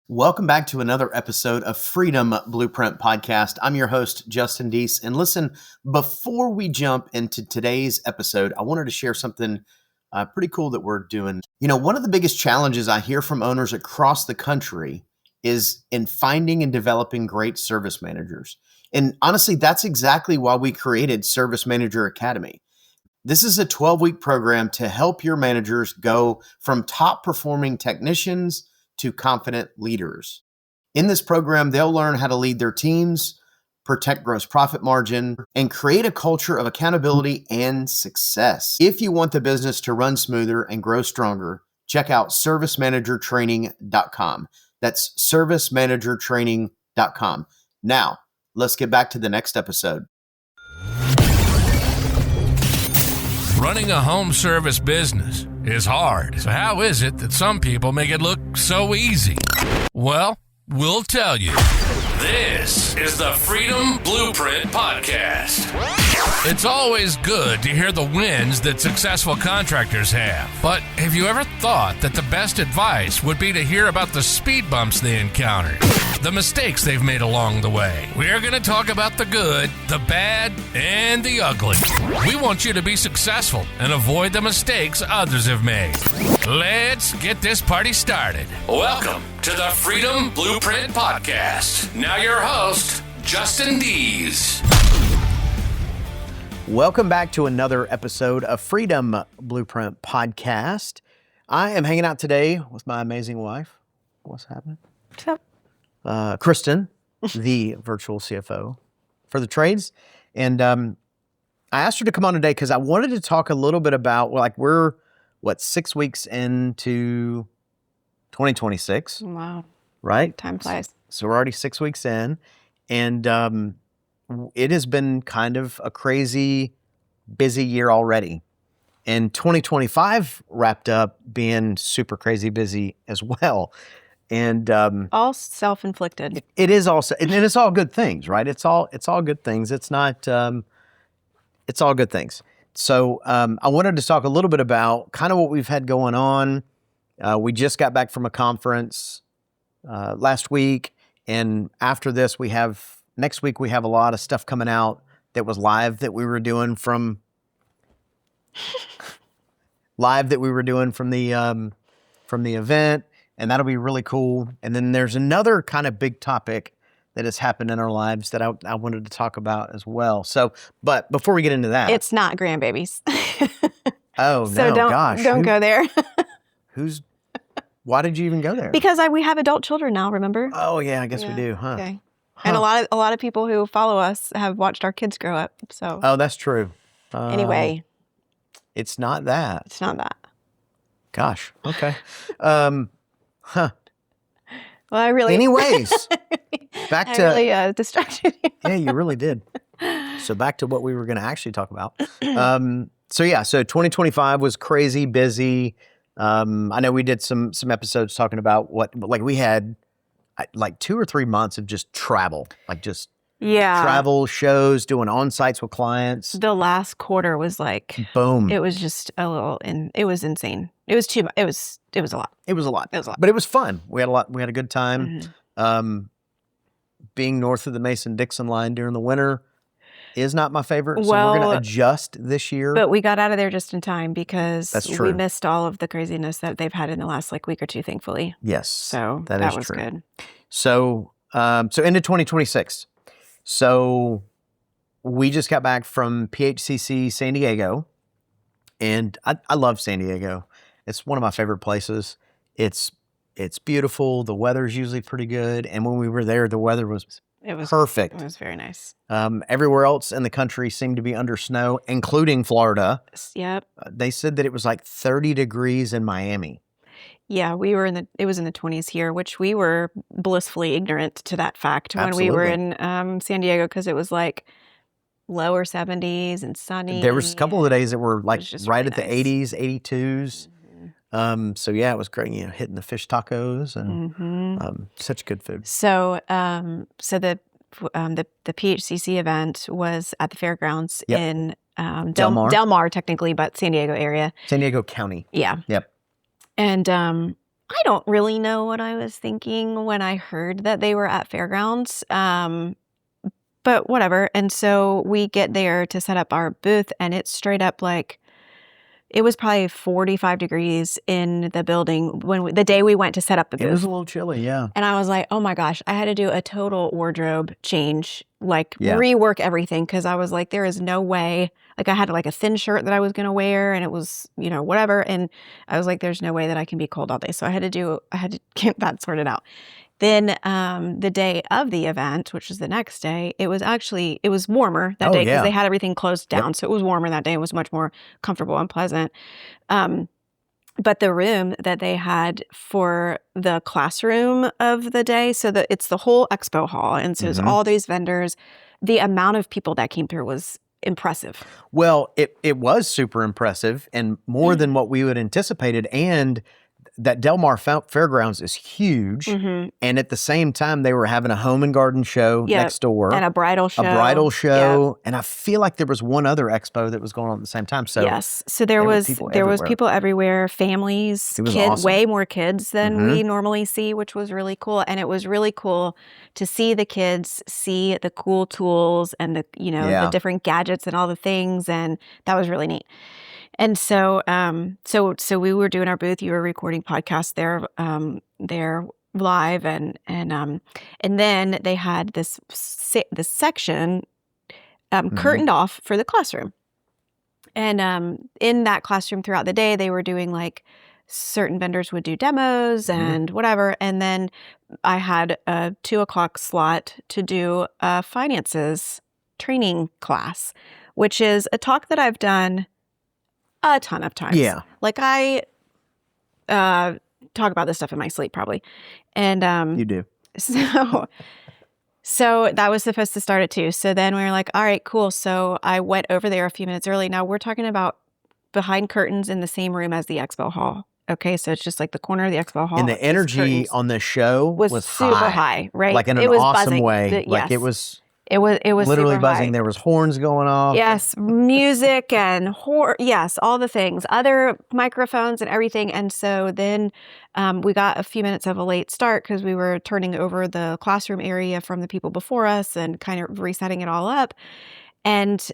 Welcome back to another episode of Freedom Blueprint Podcast. I'm your host, Kristen Deese. And listen, before we jump into today's episode, I wanted to share something pretty cool that we're doing. You know, one of the biggest challenges I hear from owners across the country is in finding and developing great service managers. And honestly, that's exactly why we created Service Manager Academy. This is a 12-week program to help your managers go from top performing technicians to confident leaders. In this program, they'll learn how to lead their teams, protect gross profit margin, and create a culture of accountability and success. If you want the business to run smoother and grow stronger, check out servicemanagertraining.com. That's servicemanagertraining.com. Now, let's get back to the next episode. Running a home service business is hard. So how is it that some people make it look so easy? Well, we'll tell you. This is the Freedom Blueprint Podcast. It's always good to hear the wins that successful contractors have. But have you ever thought that the best advice would be to hear about the speed bumps they encountered, the mistakes they've made along the way? We're going to talk about the good, the bad, and the ugly. We want you to be successful and avoid the mistakes others have made. Let's get this party started. Welcome to the Freedom Blueprint Podcast. Now your host, Kristen Deese. Welcome back to another episode of Freedom Blueprint Podcast. I am hanging out today with my amazing wife. What's happening? What's up? Kristen, the virtual CFO for the trades. And I asked her to come on today because I wanted to talk a little bit about, we're 6 weeks into 2026. Wow. Right? Time flies. So we're already 6 weeks in. And it has been kind of a crazy, busy year already. And 2025 wrapped up being super crazy busy as well. And all self-inflicted. it is also, and it's all good things, right? It's all good things. It's not, it's all good things. So I wanted to talk a little bit about kind of what we've had going on. We just got back from a conference last week. And after this, next week we have a lot of stuff coming out that was live that we were doing from the event, and that'll be really cool. And then there's another kind of big topic that has happened in our lives that I wanted to talk about as well. So, but before we get into that, It's not grandbabies. oh So no, gosh, don't go there. Why did you even go there? Because we have adult children now, remember? Oh yeah, I guess we do, huh? Okay. And a lot of people who follow us have watched our kids grow up. So Oh, that's true. anyway, It's not that. it's not that. Gosh. Okay. Huh. Well, I really Anyways, back I to really distracted you. yeah, you really did. So back to what we were going to actually talk about. So 2025 was crazy busy. I know we did some episodes talking about we had 2 or 3 months of just travel, travel shows, doing on-sites with clients. The last quarter was Boom. it was just a little, it was insane. It was too much. It was a lot. It was a lot. It was a lot. But it was fun. We had a good time. Mm-hmm. Being north of the Mason-Dixon line during the winter is not my favorite. So Well, we're going to adjust this year. But we got out of there just in time because That's true. we missed all of the craziness that they've had in the last week or two, thankfully. Yes. So that that is was true. good. So into 2026. So we just got back from PHCC San Diego, and I love San Diego. It's one of my favorite places. It's beautiful. The weather's usually pretty good, and when we were there, the weather was perfect. It was very nice. Everywhere else in the country seemed to be under snow, including Florida. Yep. They said that it was 30 degrees in Miami. Yeah, it was in the 20s here, which we were blissfully ignorant to that fact when Absolutely. we were in San Diego because it was lower 70s and sunny. There was a couple of days that were was just right really at the 80s, 82s. So yeah, it was great. Hitting the fish tacos and such good food. So the PHCC event was at the fairgrounds Yep. in Del Mar. Del Mar, technically, but San Diego area. San Diego County. Yeah. Yep. And I don't really know what I was thinking when I heard that they were at Fairgrounds, but whatever. And so we get there to set up our booth, and it's straight up like it was probably 45 degrees in the building the day we went to set up the booth. It was a little chilly, yeah. And I was like, oh my gosh, I had to do a total wardrobe change, like Yeah. rework everything, because I was like, there is no way. Like I had like a thin shirt that I was going to wear, and it was, whatever. And I was like, there's no way that I can be cold all day. So I had to get that sorted out. Then the day of the event, which was the next day, it was warmer that day because they had everything closed down. Yep. So it was warmer that day. It was much more comfortable and pleasant. But the room that they had for the classroom of the day, so that it's the whole expo hall. And so it was all these vendors. The amount of people that came through was impressive. Well, it was super impressive and more than what we would anticipated. And that Del Mar Fairgrounds is huge. And at the same time, they were having a home and garden show next door. And a bridal show. Yep. And I feel like there was one other expo that was going on at the same time. So yes. So there was people everywhere, families, kids, awesome. Way more kids than we normally see, which was really cool. And it was really cool to see the kids see the cool tools and the different gadgets and all the things. And that was really neat. And so, so we were doing our booth. You were recording podcasts there live, and then they had this section curtained off for the classroom. And in that classroom throughout the day, they were doing like certain vendors would do demos and whatever. And then I had a 2:00 slot to do a finances training class, which is a talk that I've done a ton of times. Yeah. Like I talk about this stuff in my sleep probably. And you do. So that was supposed to start at 2. So then we were like, all right, cool. So I went over there a few minutes early. Now we're talking about behind curtains in the same room as the expo hall. Okay, so it's just like the corner of the expo hall. And the energy on the show was super high, right? Like in an awesome way. Like it was literally buzzing. High. There was horns going off. Yes, music and yes, all the things, other microphones and everything. And so then we got a few minutes of a late start because we were turning over the classroom area from the people before us and kind of resetting it all up. And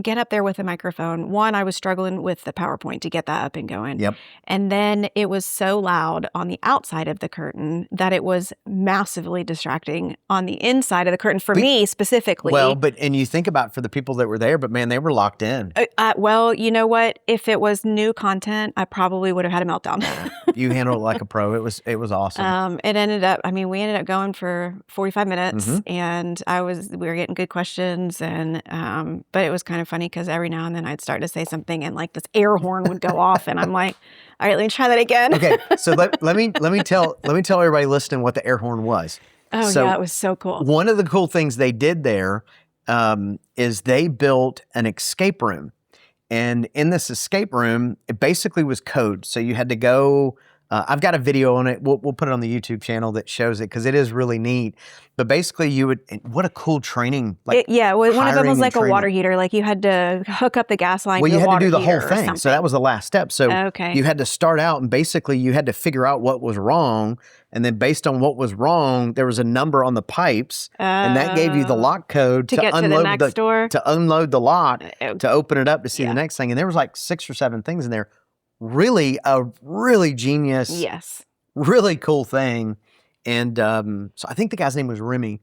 get up there with a microphone. One, I was struggling with the PowerPoint to get that up and going. Yep. And then it was so loud on the outside of the curtain that it was massively distracting on the inside of the curtain for me specifically. Well, and you think about for the people that were there, but man, they were locked in. Well, you know what? If it was new content, I probably would have had a meltdown. You handled it like a pro. It was awesome. We ended up going for 45 minutes and we were getting good questions and, but it was kind of funny because every now and then I'd start to say something and like this air horn would go off and I'm like, all right, let me try that again. Okay, so let me tell everybody listening what the air horn was. Oh yeah, it was so cool. One of the cool things they did there is they built an escape room, and in this escape room, it basically was code. So you had to go. I've got a video on it. We'll put it on the YouTube channel that shows it because it is really neat. But basically, what a cool training. One of them was like a water heater. Like you had to hook up the gas line. Well, you had to do the whole thing. So that was the last step. So you had to start out and basically you had to figure out what was wrong. And then based on what was wrong, there was a number on the pipes. And that gave you the lock code to get to the next door. To unload the lot, to open it up to see the next thing. And there was like 6 or 7 things in there. Really genius, really cool thing. And so I think the guy's name was Remy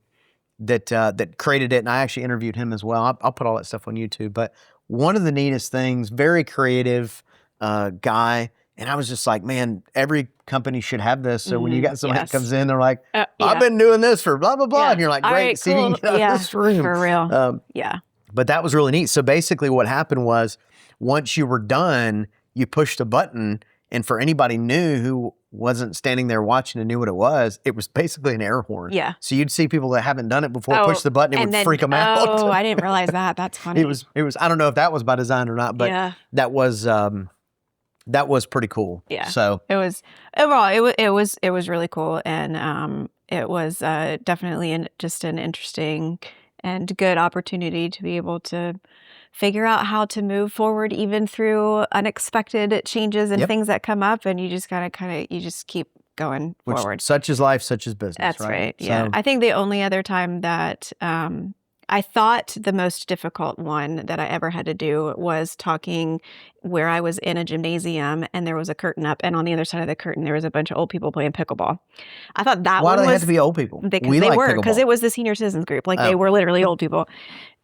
that created it. And I actually interviewed him as well. I'll put all that stuff on YouTube. But one of the neatest things, very creative guy. And I was just like, man, every company should have this. So when you got somebody that comes in, they're like, I've been doing this for blah, blah, blah. And you're like, great, right, see if you can get out of this room. For real. But that was really neat. So basically what happened was once you were done, you pushed a button, and for anybody new who wasn't standing there watching and knew what it was basically an air horn. Yeah. So you'd see people that haven't done it before push the button, it would freak them out. Oh, I didn't realize that. That's funny. It was. I don't know if that was by design or not, but that was pretty cool. Yeah. So it was overall. It was really cool, and it was definitely just an interesting and good opportunity to be able to figure out how to move forward even through unexpected changes and things that come up, and you just gotta you just keep going forward. Such is life, such is business. That's right. So, yeah. I think the only other time that I thought the most difficult one that I ever had to do was talking where I was in a gymnasium and there was a curtain up, and on the other side of the curtain there was a bunch of old people playing pickleball. I thought that Why do they have to be old people? Because it was the senior citizens group. Like they were literally old people.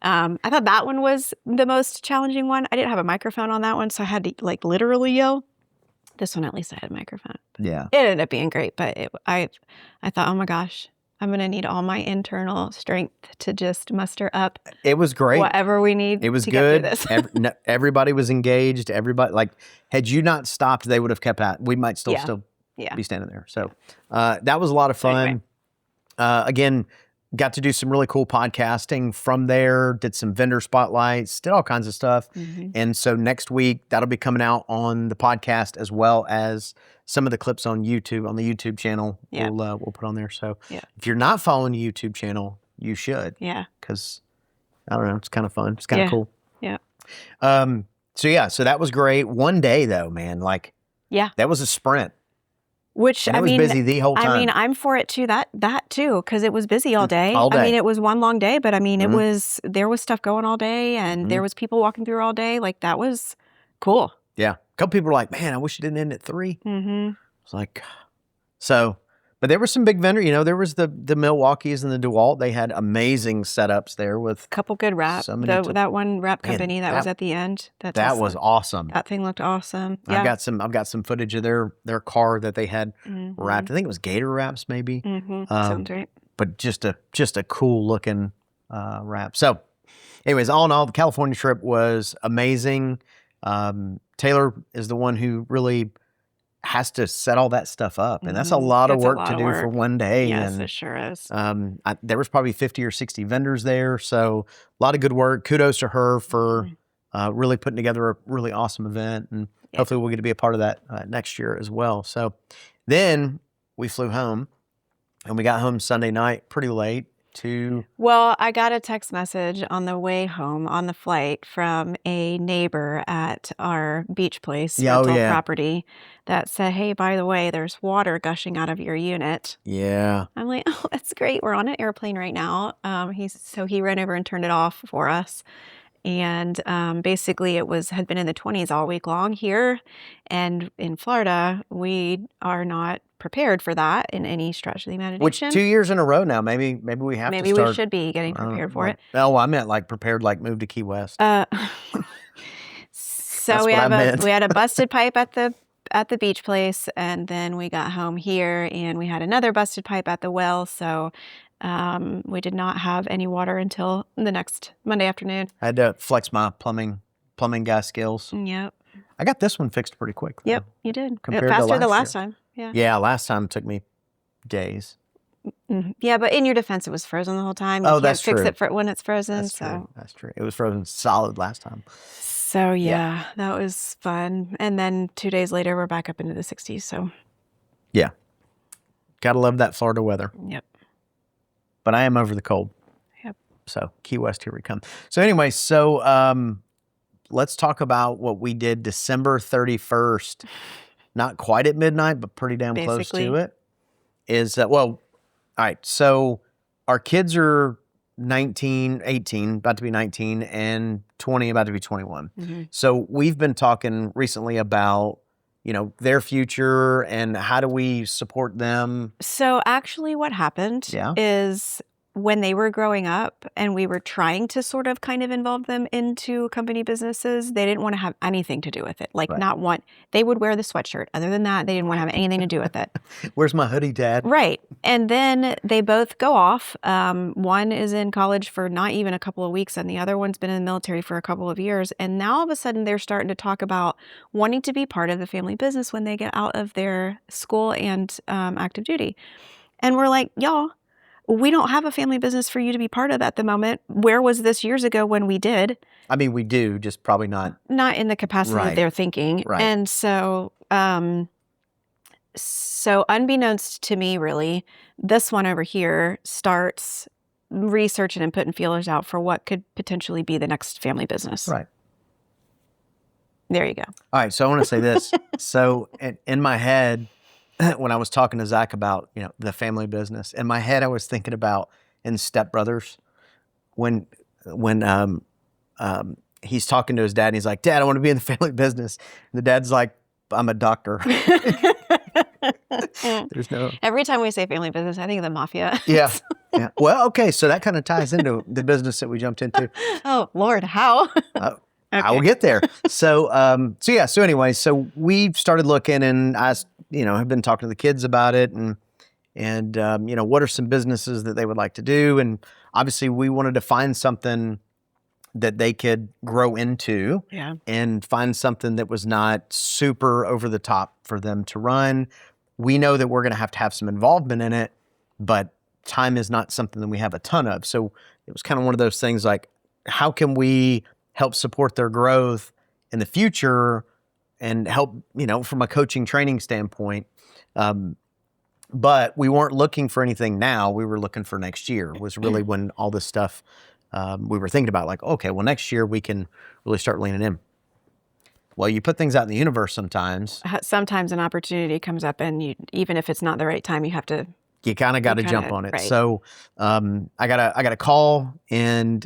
I thought that one was the most challenging one. I didn't have a microphone on that one, so I had to like literally yell. This one, at least I had a microphone. Yeah. It ended up being great, but I thought, oh my gosh, I'm going to need all my internal strength to just muster up. It was great. Whatever we need. It was to good. Get through this. Everybody was engaged. Everybody, like, had you not stopped, they would have kept at. We might still be standing there. So that was a lot of fun. Anyway. Again, got to do some really cool podcasting from there. Did some vendor spotlights. Did all kinds of stuff. Mm-hmm. And so next week that'll be coming out on the podcast as well as some of the clips on YouTube, on the YouTube channel. Yeah. We'll put on there. So if you're not following the YouTube channel, you should. Yeah. Because, I don't know, it's kind of fun. It's kind of cool. Yeah. So that was great. One day though, man, like, that was a sprint. Which, and it was busy the whole time. I mean, I'm for it too, that too, because it was busy all day. All day. I mean, it was one long day, but I mean, there was stuff going all day and there was people walking through all day. Like, that was cool. Yeah. A couple people were like, man, I wish it didn't end at 3. Mm-hmm. It's like, but there were some big vendors. You know, there was the Milwaukees and the DeWalt. They had amazing setups there with a couple good wrap. That one wrap company that was at the end. That was awesome. That thing looked awesome. Yeah. I've got some footage of their car that they had wrapped. I think it was Gator wraps, maybe. Mm-hmm. Sounds right. But just a cool looking wrap. So, anyways, all in all, the California trip was amazing. Taylor is the one who really has to set all that stuff up. And that's a lot of work to do for one day. Yes, and, it sure is. There was probably 50 or 60 vendors there. So a lot of good work. Kudos to her for really putting together a really awesome event. And hopefully we'll get to be a part of that next year as well. So then we flew home and we got home Sunday night pretty late. Well, I got a text message on the way home on the flight from a neighbor at our beach place rental property that said, hey, by the way, there's water gushing out of your unit. Yeah. I'm like, oh, that's great. We're on an airplane right now. He ran over and turned it off for us. And basically it had been in the 20s all week long here. And in Florida, we are not prepared for that in any stretch of the imagination. Which 2 years in a row now, maybe we have to start. Maybe we should be getting prepared for it. No, I meant like prepared, like move to Key West. So we had a busted pipe at the beach place, and then we got home here and we had another busted pipe at the well. So we did not have any water until the next Monday afternoon. I had to flex my plumbing guy skills. Yep. I got this one fixed pretty quick, though. Yep, you did. Faster than last time. Yeah. Yeah, last time it took me days. Mm-hmm. Yeah, but in your defense, it was frozen the whole time. That's true. Fix it when it's frozen. That's true. It was frozen solid last time. So yeah, that was fun. And then 2 days later, we're back up into the 60s. So yeah, gotta love that Florida weather. Yep. But I am over the cold. Yep. So Key West, here we come. So anyway, let's talk about what we did December 31st. Not quite at midnight, but pretty damn close to it. All right. So our kids are 18, about to be 19, and 20, about to be 21. Mm-hmm. So we've been talking recently about, their future and how do we support them? So actually what happened is when they were growing up and we were trying to sort of kind of involve them into company businesses, they didn't want to have anything to do with it. Like they would wear the sweatshirt. Other than that, they didn't want to have anything to do with it. Where's my hoodie, Dad? Right. And then they both go off. One is in college for not even a couple of weeks and the other one's been in the military for a couple of years. And now all of a sudden they're starting to talk about wanting to be part of the family business when they get out of their school and active duty. And we're like, y'all, we don't have a family business for you to be part of at the moment. Where was this years ago when we did? I mean, we do, just probably not in the capacity that they're thinking. Right. And so, unbeknownst to me, really, this one over here starts researching and putting feelers out for what could potentially be the next family business. Right. There you go. All right. So I want to say this. So in my head, when I was talking to Zach about, the family business, in my head I was thinking about in Step Brothers when he's talking to his dad and he's like, "Dad, I want to be in the family business." And the dad's like, "I'm a doctor." There's no. Every time we say family business, I think of the mafia. Yeah. Well, okay, so that kind of ties into the business that we jumped into. Oh Lord, how? Okay. I will get there. So anyway, so we started looking, and I, have been talking to the kids about it, and what are some businesses that they would like to do, and obviously we wanted to find something that they could grow into, and find something that was not super over the top for them to run. We know that we're going to have some involvement in it, but time is not something that we have a ton of. So it was kind of one of those things like, how can we help support their growth in the future and help, from a coaching training standpoint. But we weren't looking for anything now. We were looking for next year was really when all this stuff we were thinking about, like, okay, well, next year we can really start leaning in. Well, you put things out in the universe sometimes. Sometimes an opportunity comes up, and even if it's not the right time, you kind of got to jump on it. Right. So I got a call, and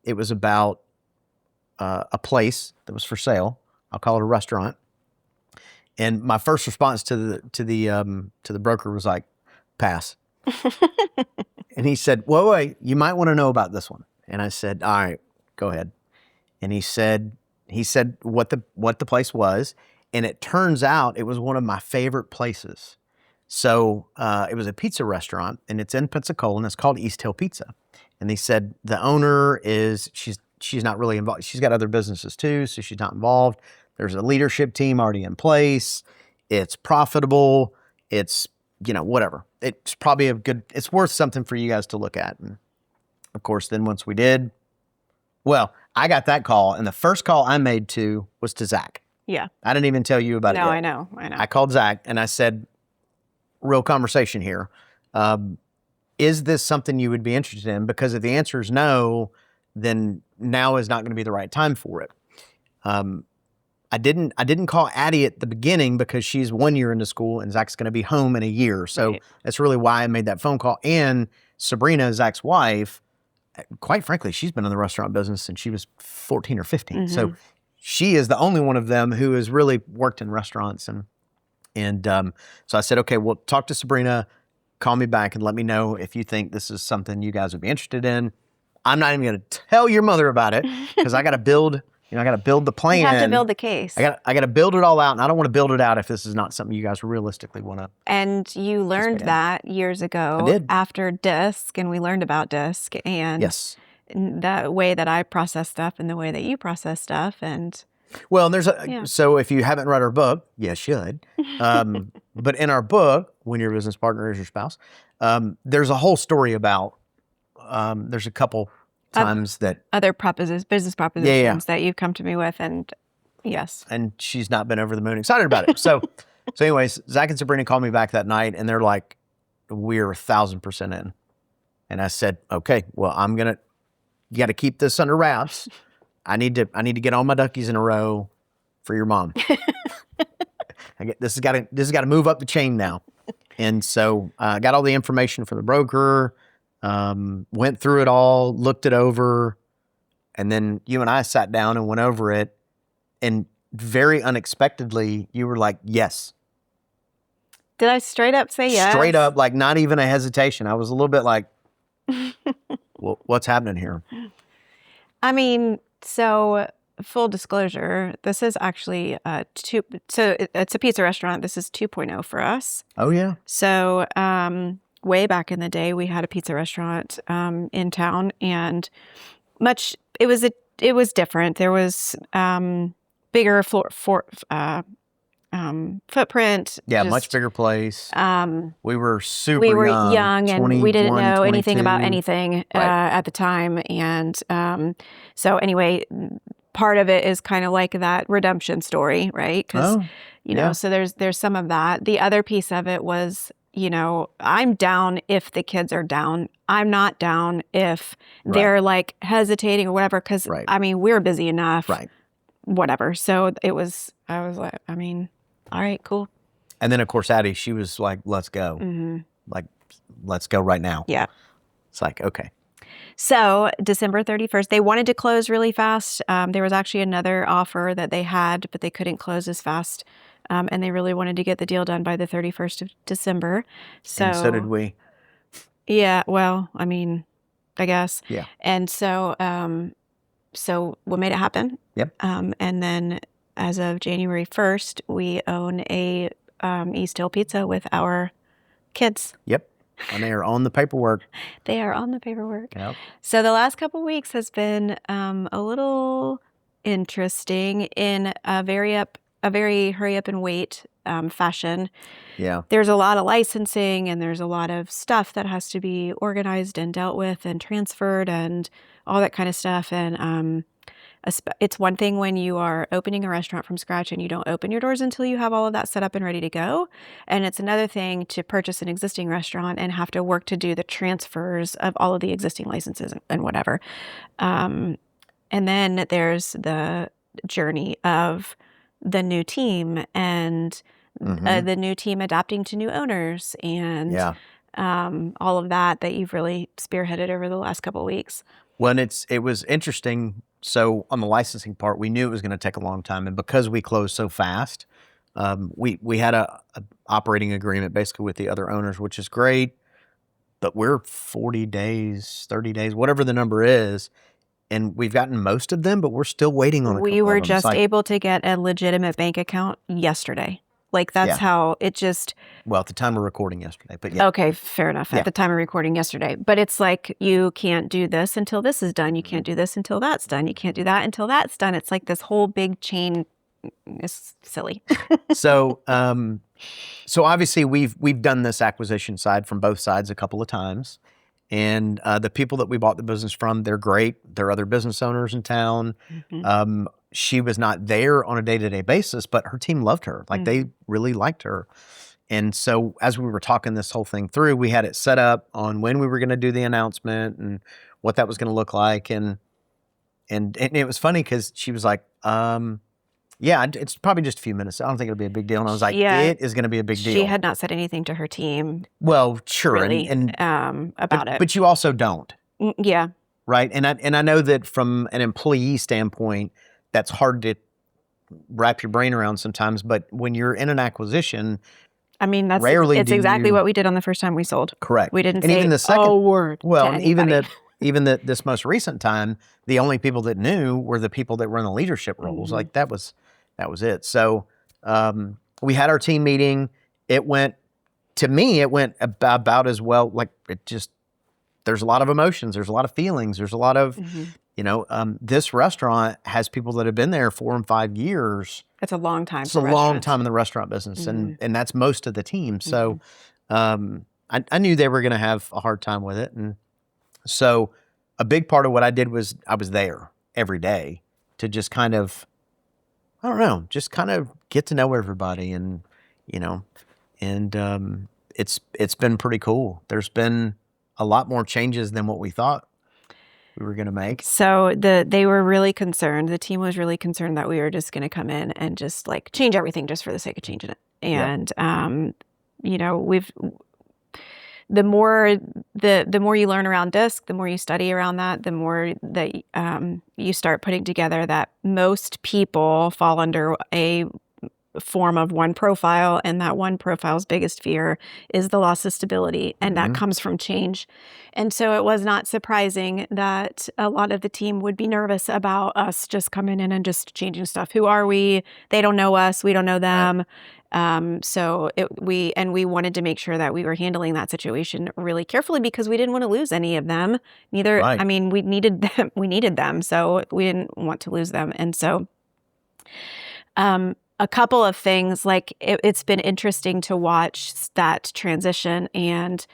it was about a place that was for sale. I'll call it a restaurant. And my first response to the broker was like, "Pass." And he said, "Well, wait, you might want to know about this one." And I said, "All right, go ahead." And he said what the place was, and it turns out it was one of my favorite places. So it was a pizza restaurant, and it's in Pensacola, and it's called East Hill Pizza. And they said the owner she's not really involved. She's got other businesses too, so she's not involved. There's a leadership team already in place. It's profitable. It's, whatever. It's probably it's worth something for you guys to look at. And of course, then once we did, well, I got that call, and the first call I made was to Zach. Yeah. I didn't even tell you about it yet. No, I know. I called Zach, and I said, real conversation here. Is this something you would be interested in? Because if the answer is no, then now is not going to be the right time for it. I didn't call Addie at the beginning because she's 1 year into school and Zach's going to be home in a year. So That's really why I made that phone call. And Sabrina, Zach's wife, quite frankly, she's been in the restaurant business since she was 14 or 15. Mm-hmm. So she is the only one of them who has really worked in restaurants. And so I said, okay, well, talk to Sabrina, call me back and let me know if you think this is something you guys would be interested in. I'm not even going to tell your mother about it because I got to build, I got to build the plan. You have to build the case. I got to build it all out, and I don't want to build it out if this is not something you guys realistically want to. And you learned that years ago. I did. After DISC, and we learned about DISC and that way that I process stuff and the way that you process stuff. And well, and so if you haven't read our book, you should. But in our book, When Your Business Partner Is Your Spouse, there's a whole story about, there's a couple times that other business propositions that you've come to me with, and and she's not been over the moon excited about it. So anyways, Zach and Sabrina called me back that night, and they're like, "We're 1,000% in." And I said, "Okay, well, you got to keep this under wraps. I need to get all my duckies in a row for your mom. This has got to move up the chain now." And so I got all the information from the broker. Went through it all, looked it over, and then you and I sat down and went over it, and very unexpectedly, you were like, "Yes." Did I straight up say yes? Straight up, like not even a hesitation. I was a little bit like, well, what's happening here? I mean, so full disclosure, this is actually it's a pizza restaurant. This is 2.0 for us. Oh, yeah. So, way back in the day, we had a pizza restaurant in town, and it was different. There was bigger footprint. Yeah, much bigger place. We were young and we didn't know anything about anything at the time, and so anyway, part of it is kind of like that redemption story, right? Because so there's some of that. The other piece of it was, I'm down if the kids are down. I'm not down if they're like hesitating or whatever, because I mean, we're busy enough. Right. Whatever. So I was like, all right, cool. And then, of course, Addie, she was like, let's go. Like, let's go right now. Yeah. It's like, okay. So December 31st, they wanted to close really fast. There was actually another offer that they had, but they couldn't close as fast. And they really wanted to get the deal done by the 31st of December. And so did we. Yeah, well, I mean, I guess. Yeah. And so we made it happen. Yep. And then as of January 1st, we own a East Hill Pizza with our kids. Yep. And they are on the paperwork. They are on the paperwork. Yep. So the last couple of weeks has been a little interesting in a very hurry up and wait fashion. Yeah. There's a lot of licensing and there's a lot of stuff that has to be organized and dealt with and transferred and all that kind of stuff. And it's one thing when you are opening a restaurant from scratch and you don't open your doors until you have all of that set up and ready to go. And it's another thing to purchase an existing restaurant and have to work to do the transfers of all of the existing licenses and whatever. And then there's the journey of the new team and the new team adapting to new owners and all of that you've really spearheaded over the last couple of weeks. Well, it was interesting. So on the licensing part, we knew it was going to take a long time. And because we closed so fast, we had a operating agreement basically with the other owners, which is great. But we're 40 days, 30 days, whatever the number is. And we've gotten most of them, but we're still waiting on a couple We were of them. just able to get a legitimate bank account yesterday. Like that's how it just... Well, at the time of recording yesterday, but yeah. Okay, fair enough. At the time of recording yesterday. But it's like, you can't do this until this is done. You can't do this until that's done. You can't do that until that's done. It's like this whole big chain. It's silly. So obviously we've done this acquisition side from both sides a couple of times. And the people that we bought the business from, they're great. They're other business owners in town. She was not there on a day-to-day basis, but her team loved her. Like they really liked her. And so as we were talking this whole thing through, we had it set up on when we were going to do the announcement and what that was going to look like. And it was funny because she was like, yeah, it's probably just a few minutes. I don't think it'll be a big deal. And I was like, it is going to be a big deal. She had not said anything to her team. Well, sure. Really, about it. But you also don't. Yeah. Right. And I know that from an employee standpoint, that's hard to wrap your brain around sometimes. But when you're in an acquisition, I mean, it's exactly what we did on the first time we sold. Correct. We didn't and say even the second, word. Well, and even this most recent time, the only people that knew were the people that were in the leadership roles. Like that was it. So we had our team meeting. It went about as well. Like there's a lot of emotions. There's a lot of feelings. There's a lot of, this restaurant has people that have been there 4 and 5 years. It's a long time. It's a long time in the restaurant business. And that's most of the team. So I knew they were going to have a hard time with it. And so a big part of what I did was I was there every day to just kind of, I don't know, just kind of get to know everybody and it's been pretty cool. There's been a lot more changes than what we thought we were going to make. So they were really concerned. The team was really concerned that we were just going to come in and just like change everything just for the sake of changing it. And, the more you learn around DISC, the more you study around that, the more that you start putting together that most people fall under a form of one profile, and that one profile's biggest fear is the loss of stability, and that comes from change. And so it was not surprising that a lot of the team would be nervous about us just coming in and just changing stuff. Who are we? They don't know us. We don't know them. We wanted to make sure that we were handling that situation really carefully because we didn't want to lose any of them. Neither, I mean, we needed them. So we didn't want to lose them. And so, a couple of things, like it's been interesting to watch that transition. And,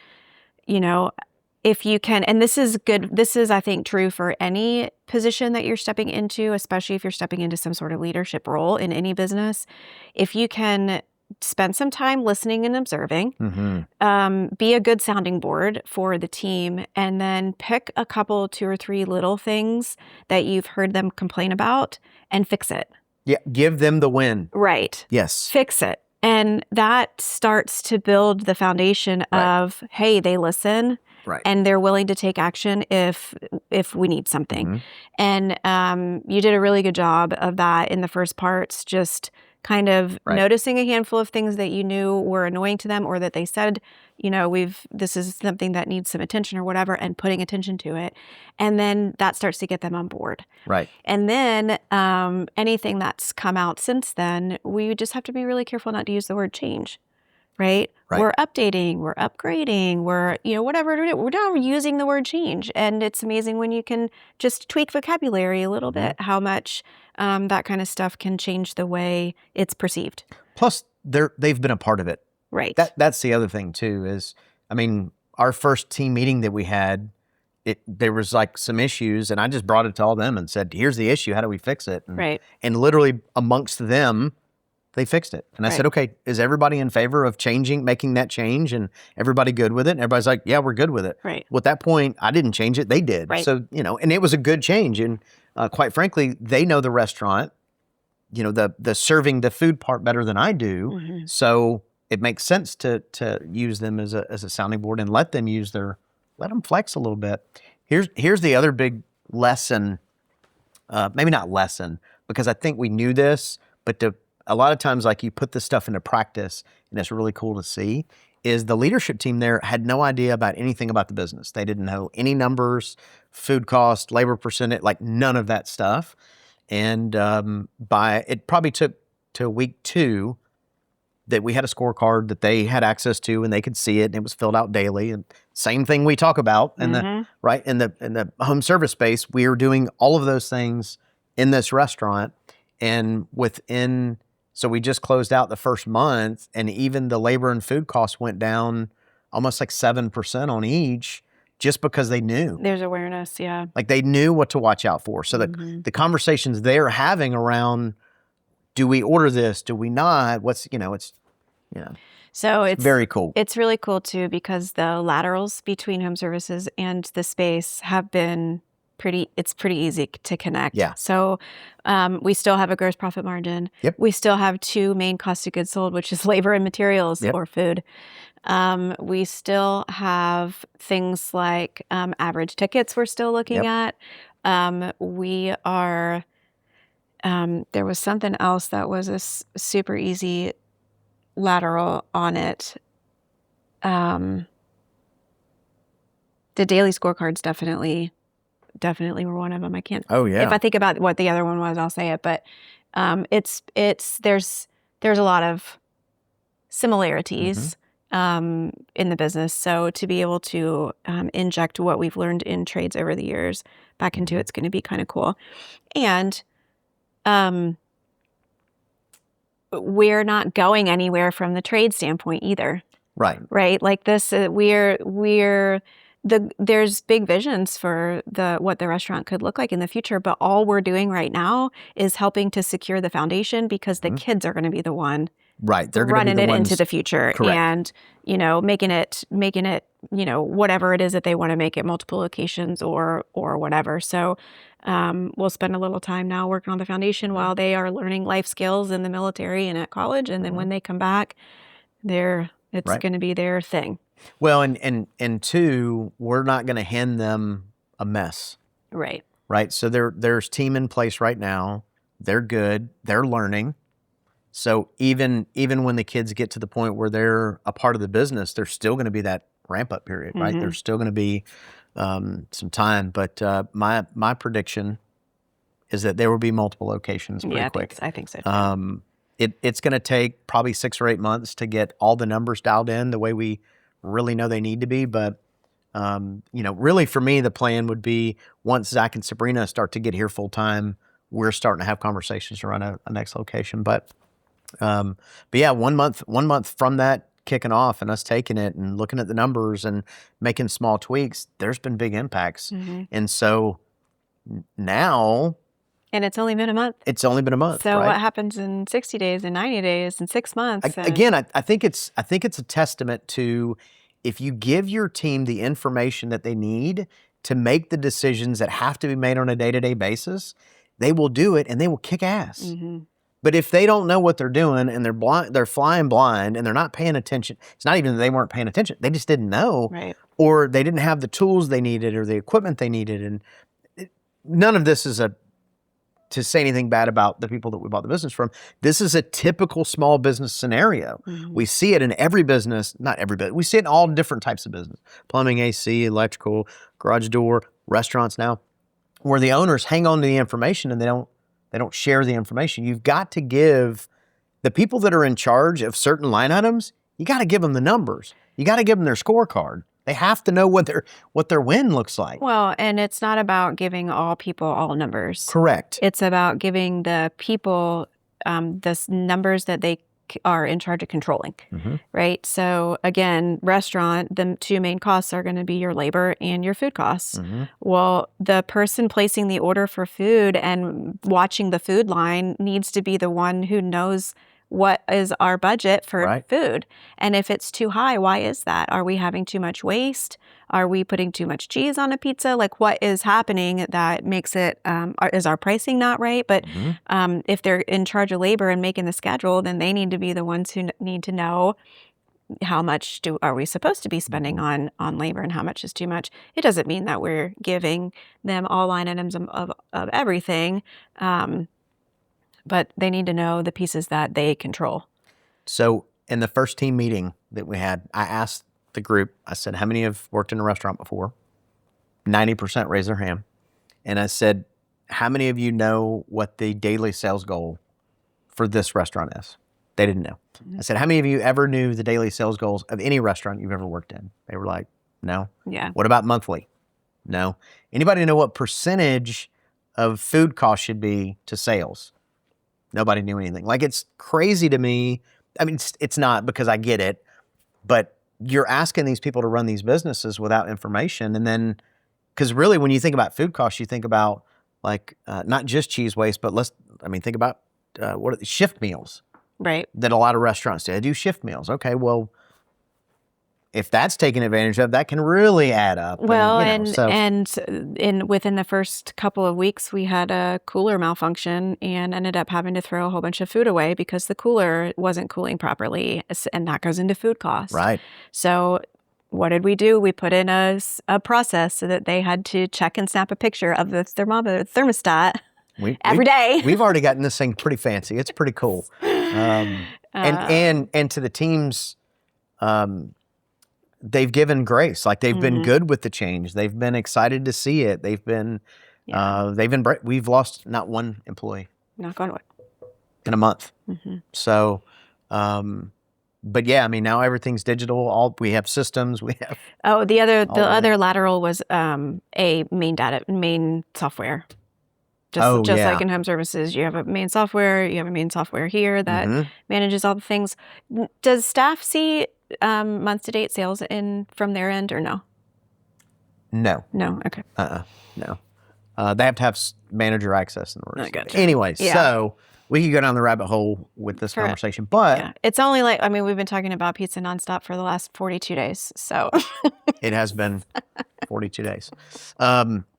if you can, and this is good, this is, I think, true for any position that you're stepping into, especially if you're stepping into some sort of leadership role in any business. If you can spend some time listening and observing, be a good sounding board for the team, and then pick a couple, 2 or 3 little things that you've heard them complain about and fix it. Yeah, give them the win. Right. Yes. Fix it. And that starts to build the foundation of, hey, they listen. Right. And they're willing to take action if we need something. And you did a really good job of that in the first parts, just kind of noticing a handful of things that you knew were annoying to them, or that they said, this is something that needs some attention or whatever, and putting attention to it. And then that starts to get them on board. Right. And then anything that's come out since then, we just have to be really careful not to use the word change. Right? We're updating, we're upgrading, we're, whatever it is. We're not using the word change. And it's amazing when you can just tweak vocabulary a little bit, how much that kind of stuff can change the way it's perceived. Plus, they've been a part of it. Right. That's the other thing, too, is, our first team meeting that we had, there was like some issues, and I just brought it to all of them and said, here's the issue, how do we fix it? And literally amongst them, they fixed it. And I said, okay, is everybody in favor of making that change? And everybody good with it? And everybody's like, yeah, we're good with it. Right. Well, at that point, I didn't change it. They did. Right. So, and it was a good change. And quite frankly, they know the restaurant, the serving the food part better than I do. So it makes sense to use them as a sounding board and let them flex a little bit. Here's the other big lesson, maybe not lesson, because I think we knew this, but a lot of times, like, you put this stuff into practice, and it's really cool to see, is the leadership team there had no idea about anything about the business. They didn't know any numbers, food cost, labor percentage, like none of that stuff. And it probably took to week 2 that we had a scorecard that they had access to, and they could see it, and it was filled out daily. And same thing we talk about in the home service space. We are doing all of those things in this restaurant, and so we just closed out the first month, and even the labor and food costs went down almost like 7% on each, just because they knew. There's awareness, yeah. Like, they knew what to watch out for. So the conversations they're having around, do we order this? Do we not? So it's very cool. It's really cool too, because the laterals between home services and the space have been pretty easy to connect. Yeah. So we still have a gross profit margin. Yep. We still have 2 main cost of goods sold, which is labor and materials or food. We still have things like average tickets we're still looking at. We are, there was something else that was a super easy lateral on it. The daily scorecards definitely were one of them. I can't. Oh yeah. If I think about what the other one was, I'll say it. But there's a lot of similarities in the business. So to be able to inject what we've learned in trades over the years back into it's going to be kind of cool. And we're not going anywhere from the trade standpoint either. Right. Right. Like this, there's big visions for what the restaurant could look like in the future, but all we're doing right now is helping to secure the foundation, because the kids are going to be the one they're running it into the future. Correct. And making it whatever it is that they want to make it, multiple locations or whatever. So we'll spend a little time now working on the foundation while they are learning life skills in the military and at college, and then when they come back, it's going to be their thing. Well, and 2, we're not going to hand them a mess. Right. Right. So there's team in place right now. They're good. They're learning. So even when the kids get to the point where they're a part of the business, there's still going to be that ramp up period, right? There's still going to be some time. But my prediction is that there will be multiple locations pretty quick. I think so too. It's going to take probably 6 or 8 months to get all the numbers dialed in the way we really know they need to be. But, really for me, the plan would be once Zach and Sabrina start to get here full time, we're starting to have conversations around a next location. But yeah, 1 month from that kicking off and us taking it and looking at the numbers and making small tweaks, there's been big impacts. And so now... And it's only been a month. So right? What happens in 60 days and 90 days and 6 months? Again, I think it's a testament to, if you give your team the information that they need to make the decisions that have to be made on a day-to-day basis, they will do it and they will kick ass. But if they don't know what they're doing and they're flying blind and they're not paying attention, it's not even that they weren't paying attention. They just didn't know, right. Or they didn't have the tools they needed or the equipment they needed. And none of this is to say anything bad about the people that we bought the business from. This is a typical small business scenario. Mm-hmm. We see it in every business, not every business. We see it in all different types of business: plumbing, AC, electrical, garage door, restaurants now, where the owners hang on to the information and they don't share the information. You've got to give the people that are in charge of certain line items, you got to give them the numbers. You got to give them their scorecard. They have to know what their win looks like. Well, and it's not about giving all people all numbers. Correct. It's about giving the people the numbers that they are in charge of controlling, mm-hmm. right? So again, restaurant, the two main costs are going to be your labor and your food costs. Mm-hmm. Well, the person placing the order for food and watching the food line needs to be the one who knows what is our budget for food. And if it's too high, why is that? Are we having too much waste? Are we putting too much cheese on a pizza? Like, what is happening that makes it, is our pricing not right? But mm-hmm. If they're in charge of labor and making the schedule, then they need to be the ones who need to know how much are we supposed to be spending on labor and how much is too much. It doesn't mean that we're giving them all line items of everything. But they need to know the pieces that they control. So in the first team meeting that we had, I asked the group, I said, how many have worked in a restaurant before? 90% raised their hand. And I said, how many of you know what the daily sales goal for this restaurant is? They didn't know. Mm-hmm. I said, how many of you ever knew the daily sales goals of any restaurant you've ever worked in? They were like, no. Yeah. What about monthly? No. Anybody know what percentage of food cost should be to sales? Nobody knew anything. Like, it's crazy to me. I mean, it's not, because I get it, but you're asking these people to run these businesses without information. And then, because really when you think about food costs, you think about like not just cheese waste, but think about what are the shift meals. Right. That a lot of restaurants do. They do shift meals. Okay, well, if that's taken advantage of, that can really add up. Well, and within the first couple of weeks, we had a cooler malfunction and ended up having to throw a whole bunch of food away because the cooler wasn't cooling properly, and that goes into food costs. Right. So what did we do? We put in a process so that they had to check and snap a picture of the thermostat every day. We've already gotten this thing pretty fancy. It's pretty cool. And to the teams, they've given grace. Like, they've been good with the change. They've been excited to see it. They've been, we've lost not one employee. Knock on wood. In a month. Mm-hmm. So, but yeah, I mean, now everything's digital. We have systems. We have. Oh, the other lateral was a main software. Just like in home services, you have a main software. You have a main software here that manages all the things. Does staff see month-to-date sales from their end, or no? No. No. Okay. No. They have to have manager access in order. Gotcha. Anyway, so we could go down the rabbit hole with this conversation, but it's only we've been talking about pizza nonstop for the last 42 days, so it has been 42 days.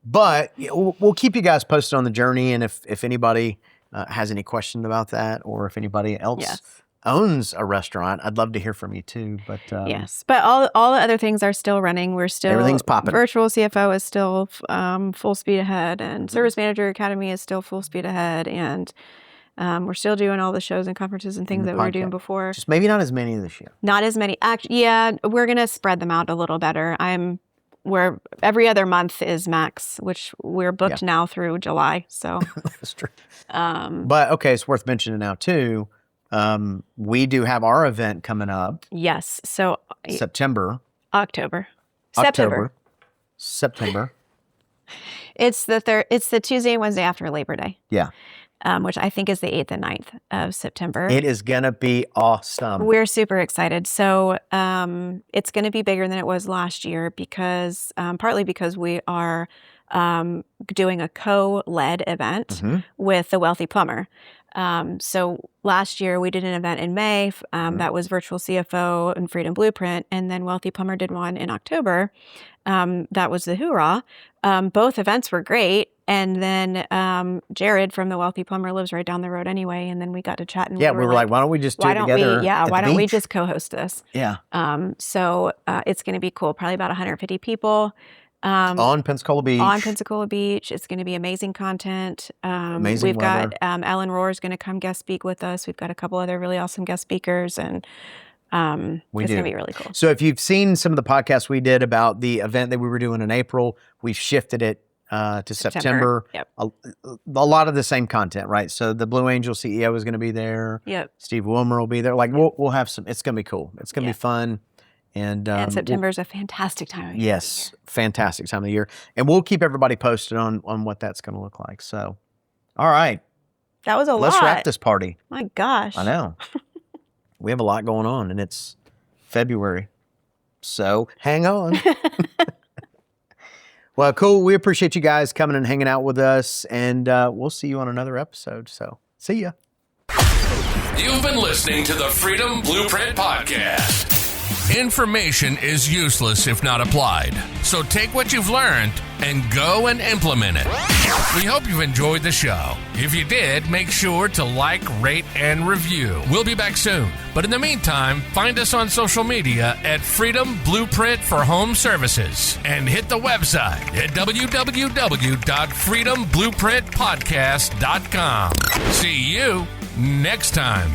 But we'll keep you guys posted on the journey, and if anybody has any question about that, or if anybody else owns a restaurant, I'd love to hear from you too. But yes, but all the other things are still running. We're still everything's popping. Virtual CFO is still full speed ahead, and Service Manager Academy is still full speed ahead, and we're still doing all the shows and conferences and things that we were doing before. Just maybe not as many this year. Not as many. We're gonna spread them out a little better. Where every other month is max, which we're booked now through July. So that's true. But okay, it's worth mentioning now too. We do have our event coming up. Yes. So September. September. It's the Tuesday and Wednesday after Labor Day. Yeah. Which I think is the 8th and 9th of September. It is going to be awesome. We're super excited. So it's going to be bigger than it was last year because partly because we are doing a co-led event with the Wealthy Plumber. So last year we did an event in May that was Virtual CFO and Freedom Blueprint, and then Wealthy Plumber did one in October. That was the Hoorah. Both events were great. And then Jared from The Wealthy Plumber lives right down the road anyway. And then we got to chat. And we were like, why don't we just do it together? Why don't we just co-host this? Yeah. So it's going to be cool. Probably about 150 people. On Pensacola Beach. On Pensacola Beach. It's going to be amazing content. Amazing We've weather. got Ellen Rohr is going to come guest speak with us. We've got a couple other really awesome guest speakers. And it's going to be really cool. So if you've seen some of the podcasts we did about the event that we were doing in April, we've shifted it to September. Yep. A lot of the same content, right? So the Blue Angel CEO is going to be there. Yep. Steve Wilmer will be there. Like we'll have some. It's going to be cool. It's going to be fun. And September is a fantastic time of year. Yes, fantastic time of the year. And we'll keep everybody posted on what that's going to look like. So, all right. That was a lot. Let's wrap this party. My gosh. I know. We have a lot going on, and it's February. So hang on. Well, cool. We appreciate you guys coming and hanging out with us, and we'll see you on another episode. So see ya. You've been listening to the Freedom Blueprint Podcast. Information is useless if not applied. So take what you've learned and go and implement it. We hope you've enjoyed the show. If you did, make sure to like, rate, and review. We'll be back soon. But in the meantime, find us on social media at Freedom Blueprint for Home Services and hit the website at www.freedomblueprintpodcast.com. See you next time.